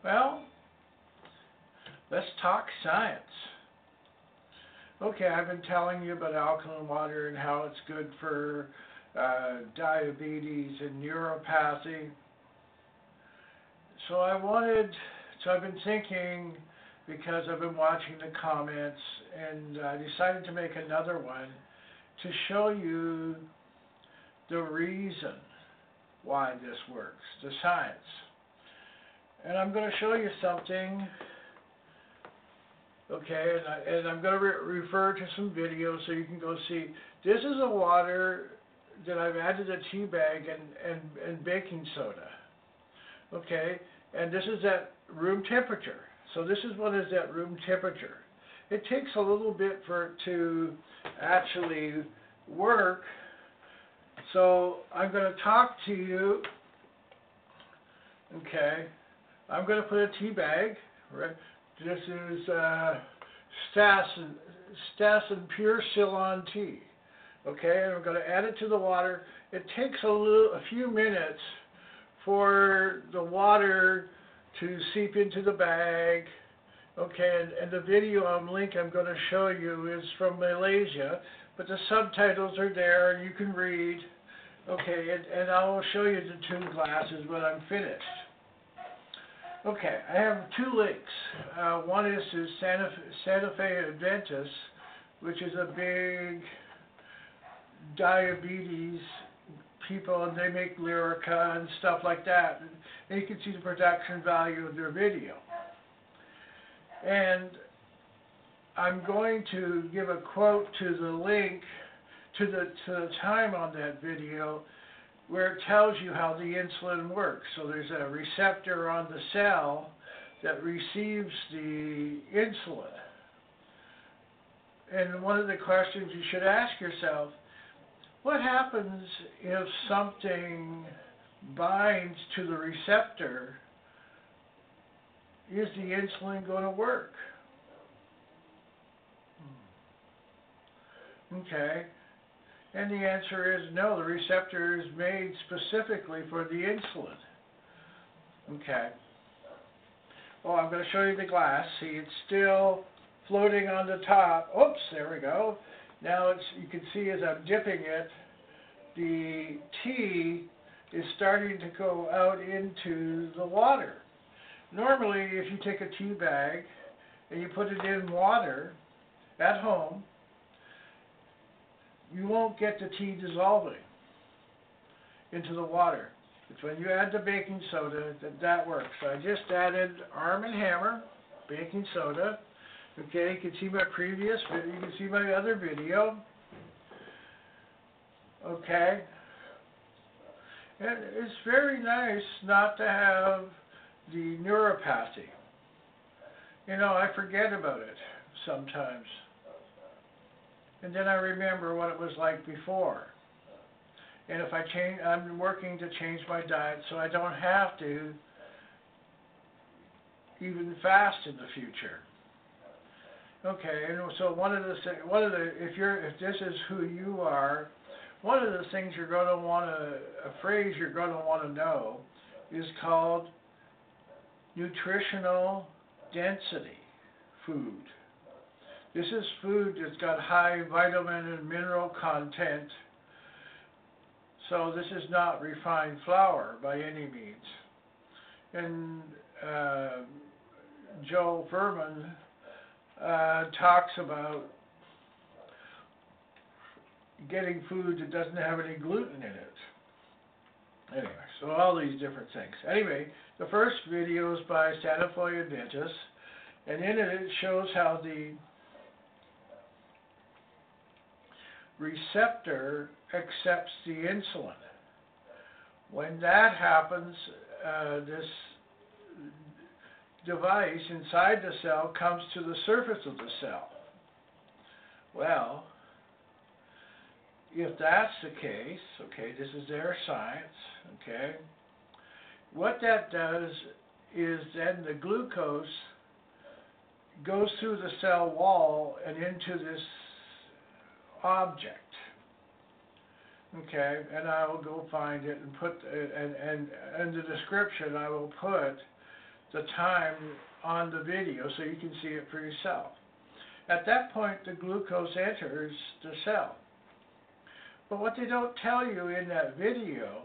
Well, let's talk science. Okay, I've been telling you about alkaline water and how it's good for diabetes and neuropathy. So I've been thinking, because I've been watching the comments, and I decided to make another one to show you the reason why this works, the science. And I'm going to show you something, okay, and I'm going to refer to some videos so you can go see. This is a water that I've added a tea bag and baking soda, okay, and this is at room temperature. So this is what is at room temperature. It takes a little bit for it to actually work. So I'm going to talk to you, okay. I'm going to put a tea bag, right? This is Stassen Pure Ceylon tea, okay. And I'm going to add it to the water. It takes a few minutes for the water to seep into the bag, okay. And the video I'm going to show you is from Malaysia, but the subtitles are there and you can read, okay. And I will show you the 2 glasses when I'm finished. Okay, I have 2 links. One is to Santa Fe Adventist, which is a big diabetes people, and they make Lyrica and stuff like that. And you can see the production value of their video. And I'm going to give a quote to the link to the time on that video, where it tells you how the insulin works. So there's a receptor on the cell that receives the insulin. And one of the questions you should ask yourself, what happens if something binds to the receptor? Is the insulin going to work? Okay. And the answer is no, the receptor is made specifically for the insulin. Okay. Well, I'm going to show you the glass. See, it's still floating on the top. Oops, there we go. Now you can see as I'm dipping it, the tea is starting to go out into the water. Normally, if you take a tea bag and you put it in water at home, you won't get the tea dissolving into the water. It's when you add the baking soda that works. So I just added Arm & Hammer baking soda. Okay, you can see my previous video, you can see my other video. Okay. And it's very nice not to have the neuropathy. You know, I forget about it sometimes. And then I remember what it was like before. And if I'm working to change my diet so I don't have to even fast in the future. Okay, and so if this is who you are, one of the things you're going to want to, a phrase you're going to want to know is called nutritional density food. This is food that's got high vitamin and mineral content. So this is not refined flour by any means. And Joe Furman talks about getting food that doesn't have any gluten in it. Anyway, so all these different things. Anyway, the first video is by Santa Fe Adventist, and in it shows how the receptor accepts the insulin. When that happens, this device inside the cell comes to the surface of the cell. Well, if that's the case, okay, this is their science, okay, what that does is then the glucose goes through the cell wall and into this object. Okay, and I will go find it and put and in the description I will put the time on the video so you can see it for yourself. At that point, the glucose enters the cell. But what they don't tell you in that video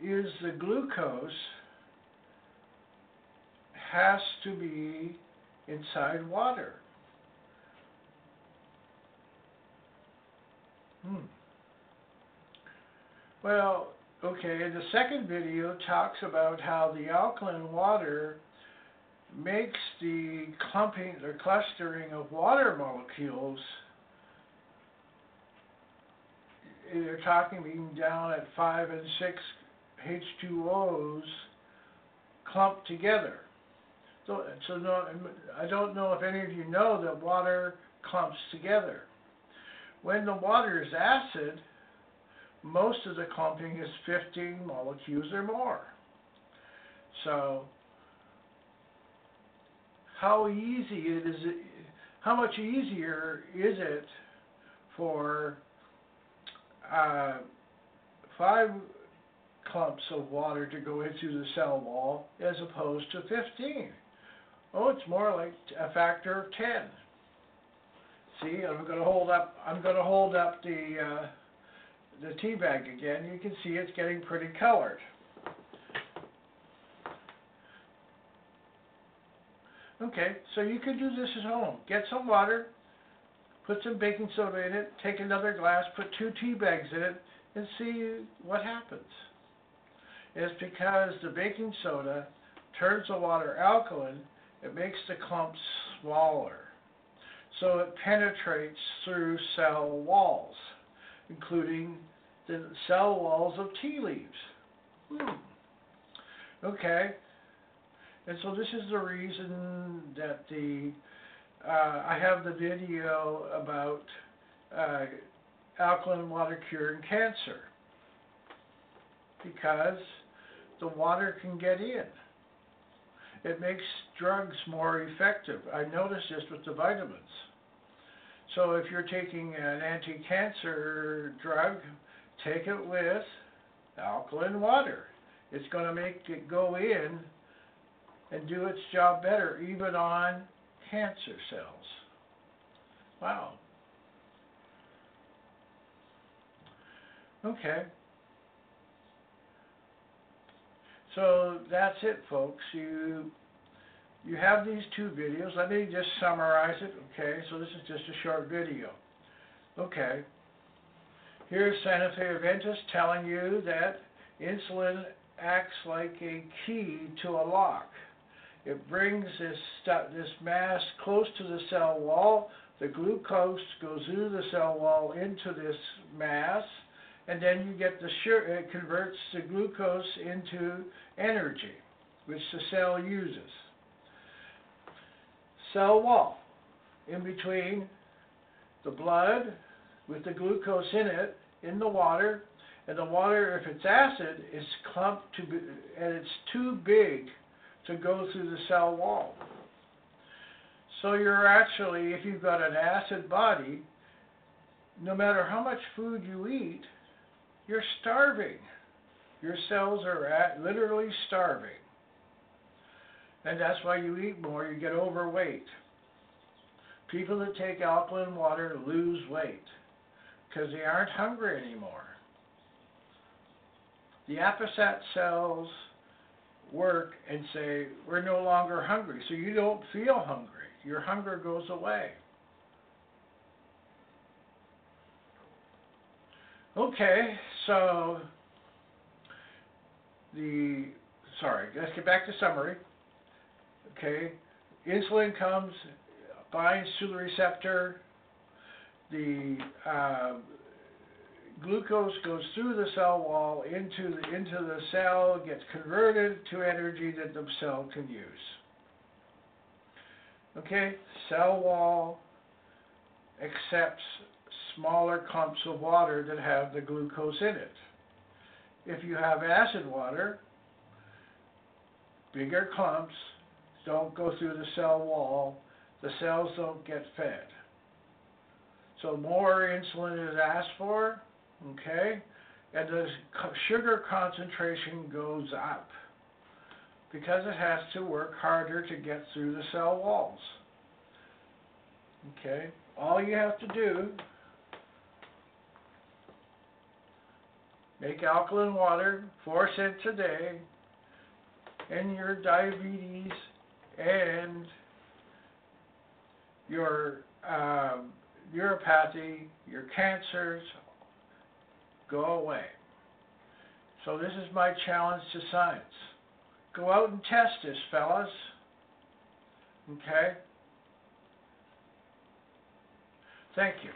is the glucose has to be inside water. Well, okay, the second video talks about how the alkaline water makes the clumping or clustering of water molecules. They're talking being down at 5 and 6 H2Os clumped together. So no, I don't know if any of you know that water clumps together. When the water is acid, most of the clumping is 15 molecules or more. So how much easier is it for 5 clumps of water to go into the cell wall as opposed to 15? Oh, it's more like a factor of 10. See, I'm going to hold up the tea bag again. You can see it's getting pretty colored. Okay, so you can do this at home. Get some water, put some baking soda in it, take another glass, put 2 tea bags in it, and see what happens. It's because the baking soda turns the water alkaline. It makes the clumps smaller. So it penetrates through cell walls, including the cell walls of tea leaves. Okay, and so this is the reason that I have the video about alkaline water curing cancer, because the water can get in. It makes drugs more effective. I noticed this with the vitamins. So if you're taking an anti-cancer drug, take it with alkaline water. It's going to make it go in and do its job better, even on cancer cells. Wow. Okay. So that's it, folks. You have these 2 videos. Let me just summarize it. Okay, so this is just a short video. Okay. Here's Santa Fe Adventist telling you that insulin acts like a key to a lock. It brings this mass close to the cell wall. The glucose goes through the cell wall into this mass, and then you get it converts the glucose into energy, which the cell uses. Cell wall, in between the blood with the glucose in it, in the water, and the water, if it's acid, is clumped and it's too big to go through the cell wall. So you're actually, if you've got an acid body, no matter how much food you eat, you're starving. Your cells are literally starving. And that's why you eat more, you get overweight. People that take alkaline water lose weight because they aren't hungry anymore. The apostate cells work and say, we're no longer hungry, so you don't feel hungry. Your hunger goes away. Okay, so let's get back to summary. Okay, insulin comes, binds to the receptor, the glucose goes through the cell wall into the cell, gets converted to energy that the cell can use. Okay, cell wall accepts smaller clumps of water that have the glucose in it. If you have acid water, bigger clumps don't go through the cell wall, the cells don't get fed. So more insulin is asked for, okay, and the sugar concentration goes up. because it has to work harder to get through the cell walls. Okay, all you have to do, make alkaline water 4 cents a day, and your diabetes and your neuropathy, your cancers go away. So this is my challenge to science. Go out and test this, fellas. Okay? Thank you.